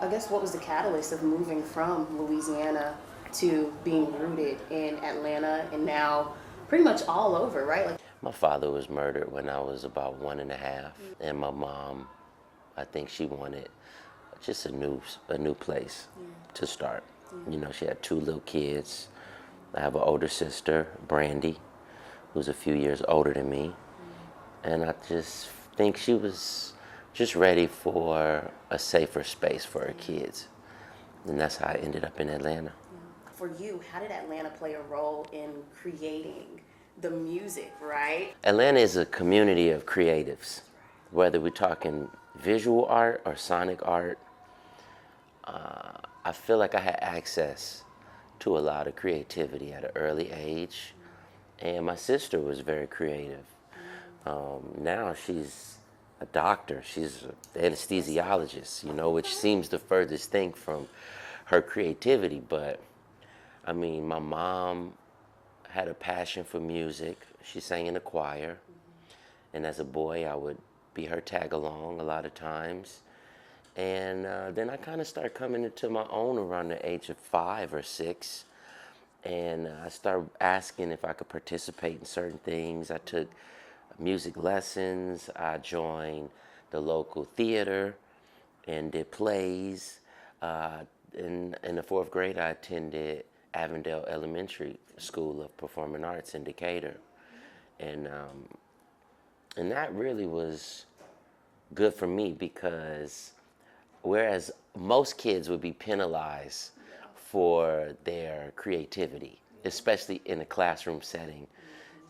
I guess what was the catalyst of moving from Louisiana to being rooted in Atlanta and now pretty much all over, right? Like, My father was murdered when I was about 1.5, and my mom, I think she wanted just a new place to start. You know, she had 2 little kids. I have an older sister, Brandy, who's a few years older than me, and I just think she was just ready for a safer space for her kids, and that's how I ended up in Atlanta. for you, how did Atlanta play a role in creating the music, right? Atlanta is a community of creatives, whether we're talking visual art or sonic art. I feel like I had access to a lot of creativity at an early age, and my sister was very creative. Now she's a doctor, she's an anesthesiologist, you know, which seems the furthest thing from her creativity. But I mean, my mom had a passion for music. She sang in the choir, and as a boy, I would be her tag along a lot of times. And then I kind of started coming into my own around the age of 5 or 6. And I started asking if I could participate in certain things. I took music lessons. I joined the local theater and did plays. In the 4th grade, I attended Avondale Elementary School of Performing Arts in Decatur. And, and that really was good for me because whereas most kids would be penalized for their creativity, especially in a classroom setting,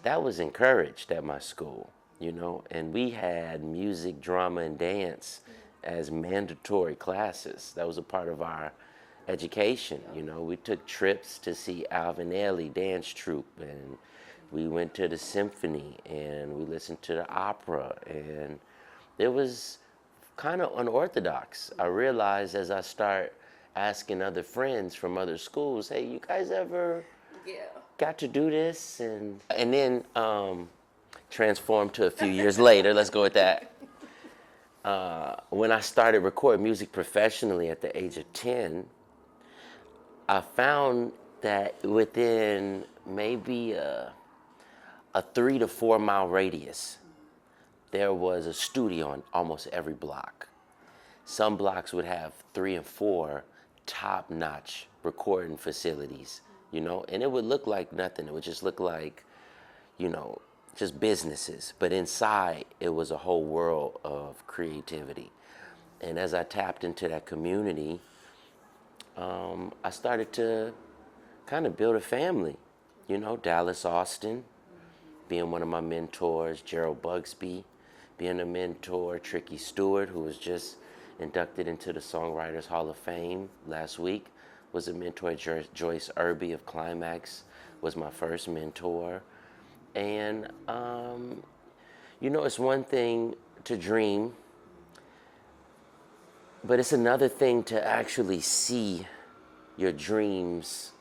that was encouraged at my school, you know, and we had music, drama, and dance as mandatory classes. That was a part of our education, you know. We took trips to see Alvin Ailey dance troupe, and we went to the symphony, and we listened to the opera, and it was kind of unorthodox. I realized as I start asking other friends from other schools, hey, you guys ever got to do this? And then transformed to a few years later, let's go with that. When I started recording music professionally at the age of 10, I found that within maybe a 3 to 4 mile radius, there was a studio on almost every block. Some blocks would have 3 and 4 top-notch recording facilities, you know, and it would look like nothing. It would just look like, you know, just businesses. But inside, it was a whole world of creativity. And as I tapped into that community, I started to kind of build a family. You know, Dallas Austin being one of my mentors, Gerald Bugsby being a mentor, Tricky Stewart, who was just inducted into the Songwriters Hall of Fame last week, was a mentor. Joyce Irby of Climax was my first mentor. And, you know, it's one thing to dream, but it's another thing to actually see your dreams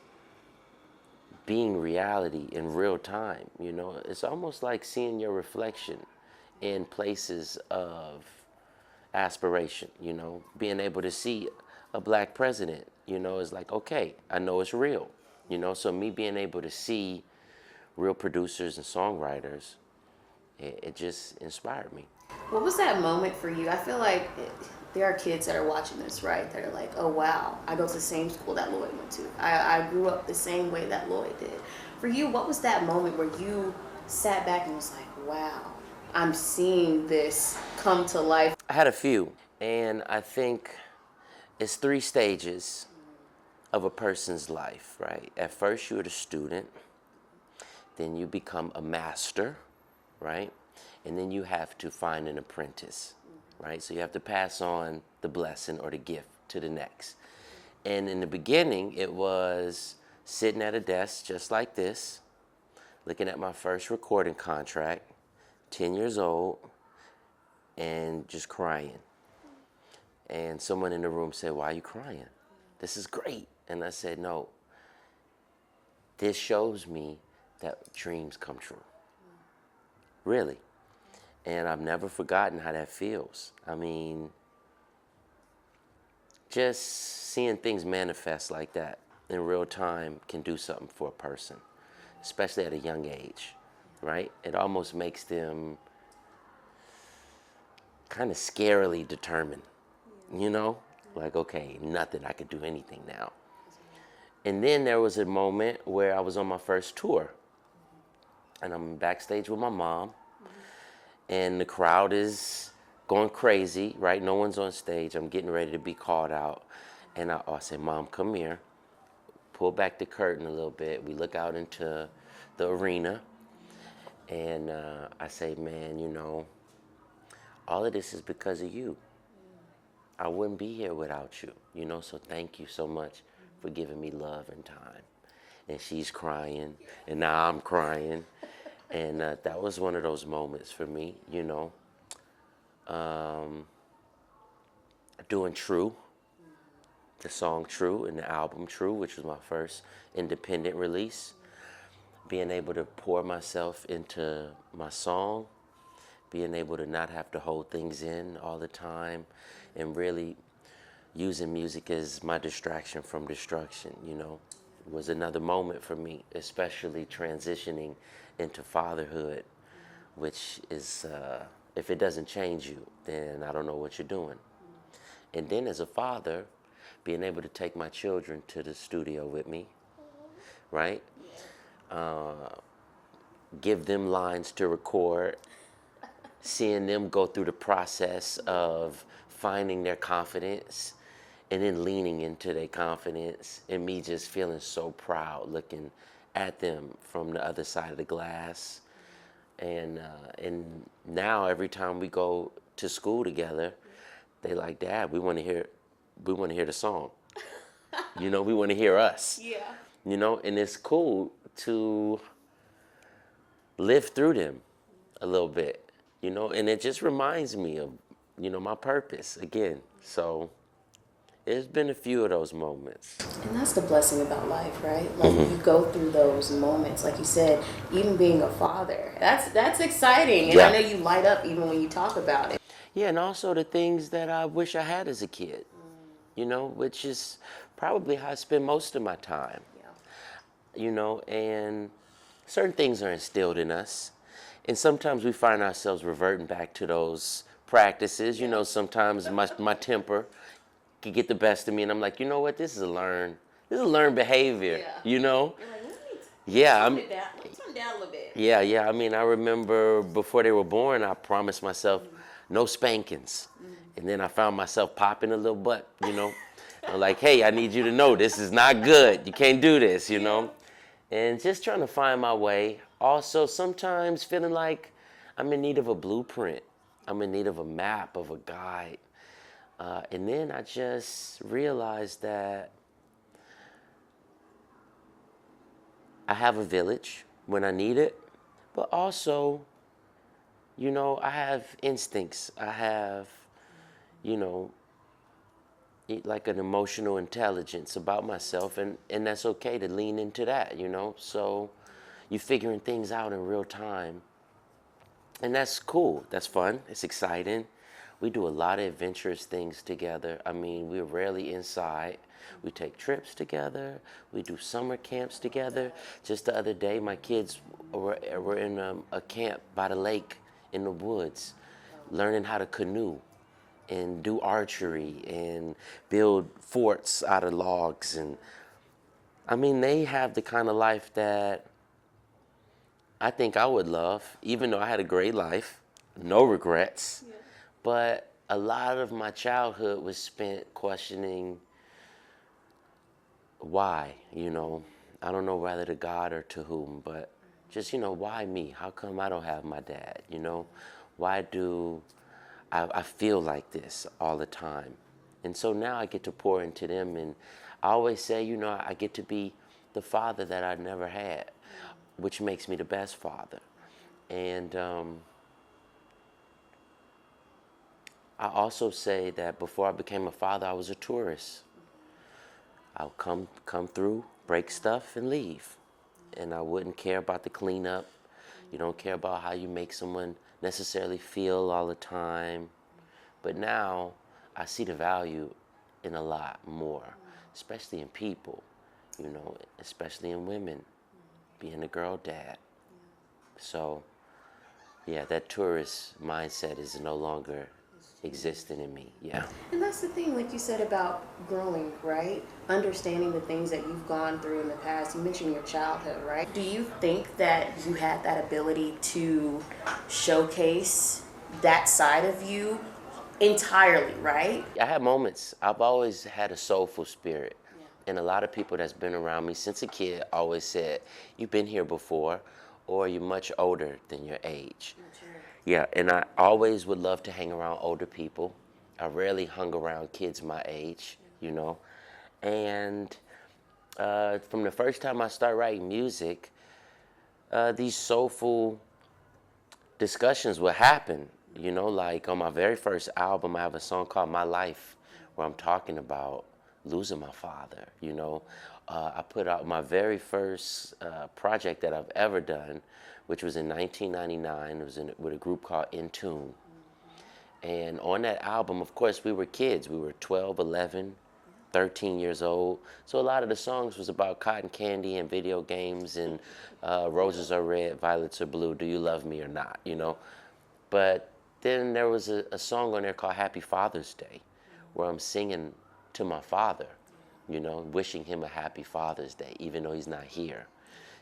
being reality in real time. You know, it's almost like seeing your reflection in places of aspiration, you know, being able to see a black president, you know, is like, okay, I know it's real, you know, so me being able to see real producers and songwriters, it just inspired me. What was that moment for you? I feel like there are kids that are watching this, right? That are like, oh, wow, I go to the same school that Lloyd went to. I grew up the same way that Lloyd did. For you, what was that moment where you sat back and was like, wow, I'm seeing this come to life? I had a few, and I think it's 3 stages of a person's life, right? At first, you're the student, then you become a master, right? And then you have to find an apprentice, right? So you have to pass on the blessing or the gift to the next. And in the beginning, it was sitting at a desk just like this, looking at my first recording contract, 10 years old, and just crying. And someone in the room said, why are you crying? This is great. And I said, no, this shows me that dreams come true. Really. And I've never forgotten how that feels. I mean, just seeing things manifest like that in real time can do something for a person, especially at a young age, right? It almost makes them kind of scarily determined, you know? Like, okay, nothing, I could do anything now. And then there was a moment where I was on my first tour, and I'm backstage with my mom, and the crowd is going crazy, right? No one's on stage. I'm getting ready to be called out. And I say, Mom, come here. Pull back the curtain a little bit. We look out into the arena. And I say, man, you know, all of this is because of you. I wouldn't be here without you, you know, so thank you so much for giving me love and time. And she's crying, and now I'm crying. And that was one of those moments for me, you know. Doing True, the song True, and the album True, which was my first independent release. Being able to pour myself into my song, being able to not have to hold things in all the time, and really using music as my distraction from destruction, you know, was another moment for me, especially transitioning into fatherhood, which is, if it doesn't change you, then I don't know what you're doing. And then as a father, being able to take my children to the studio with me, right? Give them lines to record, seeing them go through the process of finding their confidence and then leaning into their confidence, and me just feeling so proud looking at them from the other side of the glass. And now every time we go to school together, they like, Dad, we want to hear the song. You know, we want to hear us. Yeah. You know, and it's cool to live through them a little bit, you know, and it just reminds me of, you know, my purpose again. So there's been a few of those moments. And that's the blessing about life, right? Like you go through those moments, like you said, even being a father. That's exciting, and Yeah. I know you light up even when you talk about it. Yeah, and also the things that I wish I had as a kid, you know, which is probably how I spend most of my time, Yeah. you know, and certain things are instilled in us. And sometimes we find ourselves reverting back to those practices. You know, sometimes my temper can get the best of me, and I'm like, you know what, this is a learned behavior, Yeah. you know? You're like, Yeah, tone it down. Tone it down a little bit. yeah. I mean, I remember before they were born, I promised myself no spankings. And then I found myself popping a little butt, you know? I'm like, hey, I need you to know this is not good. You can't do this, you know? And just trying to find my way. Also, sometimes feeling like I'm in need of a blueprint. I'm in need of a map, of a guide. And then I just realized that I have a village when I need it, but also, you know, I have instincts. I have, you know, like an emotional intelligence about myself, and that's okay to lean into that, you know? So you're figuring things out in real time. And that's cool. That's fun. It's exciting. We do a lot of adventurous things together. I mean, we're rarely inside. We take trips together. We do summer camps together. Just the other day, my kids were in a camp by the lake in the woods, learning how to canoe and do archery and build forts out of logs. And I mean, they have the kind of life that I think I would love, even though I had a great life, no regrets. Yeah. But a lot of my childhood was spent questioning why, you know. I don't know whether to God or to whom, but just, you know, why me? How come I don't have my dad, you know? Why do I feel like this all the time? And so now I get to pour into them, and I always say, you know, I get to be the father that I never had, which makes me the best father. And I also say that before I became a father, I was a tourist. I'll come through, break stuff, and leave. And I wouldn't care about the cleanup. You don't care about how you make someone necessarily feel all the time. But now I see the value in a lot more, especially in people, you know, especially in women, being a girl dad. So, yeah, that tourist mindset is no longer existing in me. Yeah. And that's the thing, like you said about growing, right? Understanding the things that you've gone through in the past. You mentioned your childhood, right? Do you think that you had that ability to showcase that side of you entirely, right? I had moments. I've always had a soulful spirit. And a lot of people that's been around me since a kid always said, you've been here before, or you're much older than your age. Yeah, and I always would love to hang around older people. I rarely hung around kids my age, you know. And from the first time I started writing music, these soulful discussions would happen. You know, like on my very first album, I have a song called My Life, where I'm talking about losing my father, you know. I put out my very first project that I've ever done, which was in 1999. It was with a group called In Tune. And on that album, of course, we were kids. We were 12, 11, 13 years old. So a lot of the songs was about cotton candy and video games and roses are red, violets are blue, do you love me or not, you know? But then there was a song on there called Happy Father's Day, where I'm singing to my father, you know, wishing him a happy Father's Day, even though he's not here,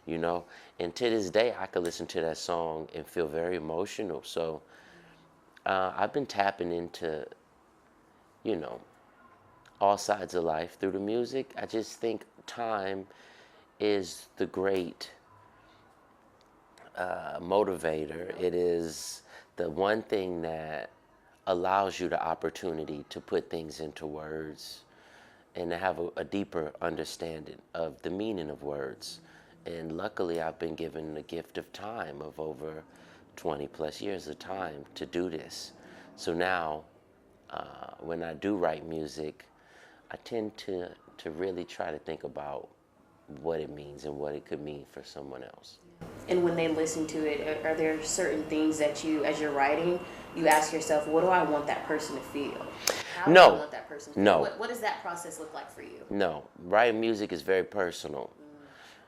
you know? And to this day, I could listen to that song and feel very emotional. So I've been tapping into, you know, all sides of life through the music. I just think time is the great motivator. It is the one thing that allows you the opportunity to put things into words and to have a deeper understanding of the meaning of words. And luckily, I've been given the gift of time of over 20 plus years of time to do this. So now, when I do write music, I tend to really try to think about what it means and what it could mean for someone else. And when they listen to it, are there certain things that you, as you're writing, you ask yourself, what do I want that person to feel? How do I No, want that person to feel? no, What does that process look like for you? no. Writing music is very personal.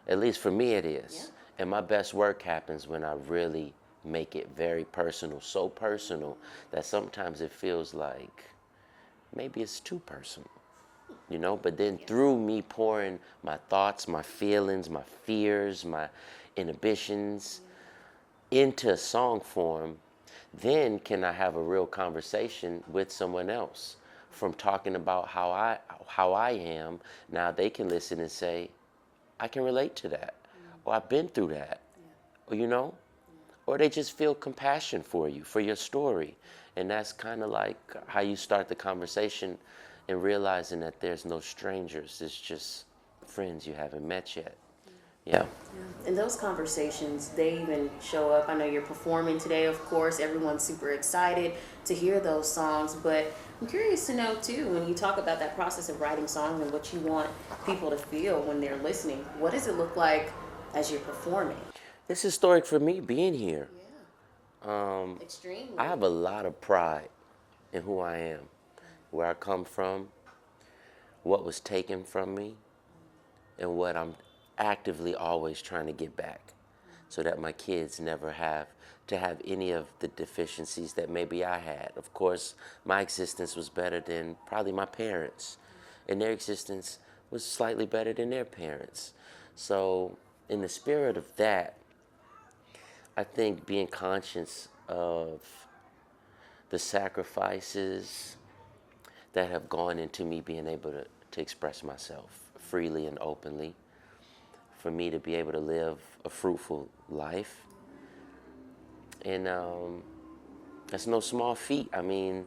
At least for me it is. Yeah. And my best work happens when I really make it very personal, so personal that sometimes it feels like maybe it's too personal, you know? But then through me pouring my thoughts, my feelings, my fears, my inhibitions into song form, then can I have a real conversation with someone else from talking about how I am. Now they can listen and say, I can relate to that, or I've been through that, or you know, or they just feel compassion for you, for your story. And that's kind of like how you start the conversation and realizing that there's no strangers, it's just friends you haven't met yet. Yeah. And those conversations, they even show up. I know you're performing today, of course. Everyone's super excited to hear those songs. But I'm curious to know, too, when you talk about that process of writing songs and what you want people to feel when they're listening, what does it look like as you're performing? It's historic for me being here. Extremely. I have a lot of pride in who I am, where I come from, what was taken from me, and what I'm actively always trying to get back so that my kids never have to have any of the deficiencies that maybe I had. Of course, my existence was better than probably my parents, and their existence was slightly better than their parents. So in the spirit of that, I think being conscious of the sacrifices that have gone into me being able to express myself freely and openly, for me to be able to live a fruitful life. And that's no small feat. I mean,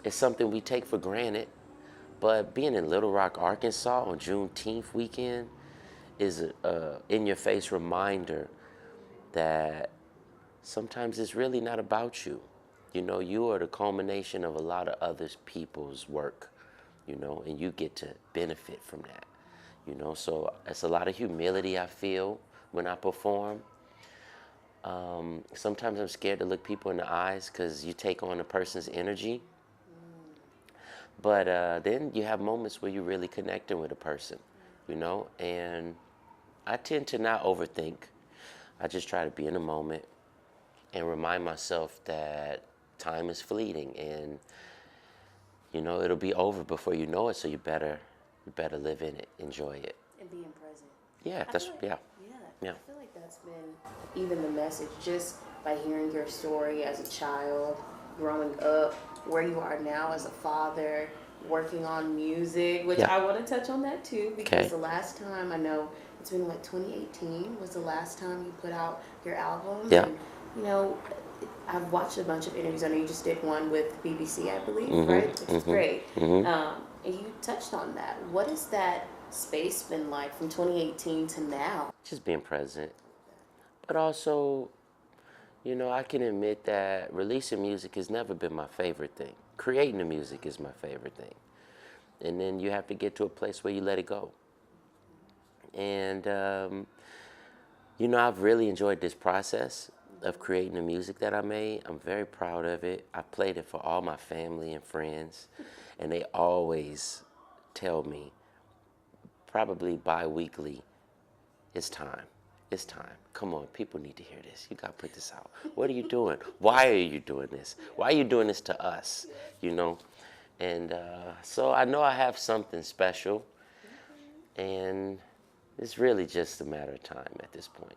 it's something we take for granted, but being in Little Rock, Arkansas on Juneteenth weekend is a in-your-face reminder that sometimes it's really not about you. You know, you are the culmination of a lot of other people's work, you know, and you get to benefit from that. You know, so it's a lot of humility I feel when I perform. Sometimes I'm scared to look people in the eyes because you take on a person's energy. But then you have moments where you're really connecting with a person, you know, and I tend to not overthink. I just try to be in the moment and remind myself that time is fleeting and, you know, it'll be over before you know it, so you better live in it, enjoy it. And being present. Yeah, I that's feel like, yeah. yeah, Yeah. I feel like that's been even the message just by hearing your story as a child, growing up, where you are now as a father, working on music, which Yeah. I want to touch on that too, because Okay. the last time I know it's been like 2018 was the last time you put out your albums, Yeah. and you know, I've watched a bunch of interviews. I know you just did one with BBC, I believe, right? Mm-hmm. Which is great. Mm-hmm. Mm-hmm. And you touched on that. What has that space been like from 2018 to now? Just being present. But also, you know, I can admit that releasing music has never been my favorite thing. Creating the music is my favorite thing. And then you have to get to a place where you let it go. And, you know, I've really enjoyed this process of creating the music that I made. I'm very proud of it. I played it for all my family and friends, and they always tell me, probably bi-weekly, it's time. It's time. Come on, people need to hear this. You got to put this out. What are you doing? Why are you doing this? Why are you doing this to us? You know? And so I know I have something special, and it's really just a matter of time at this point.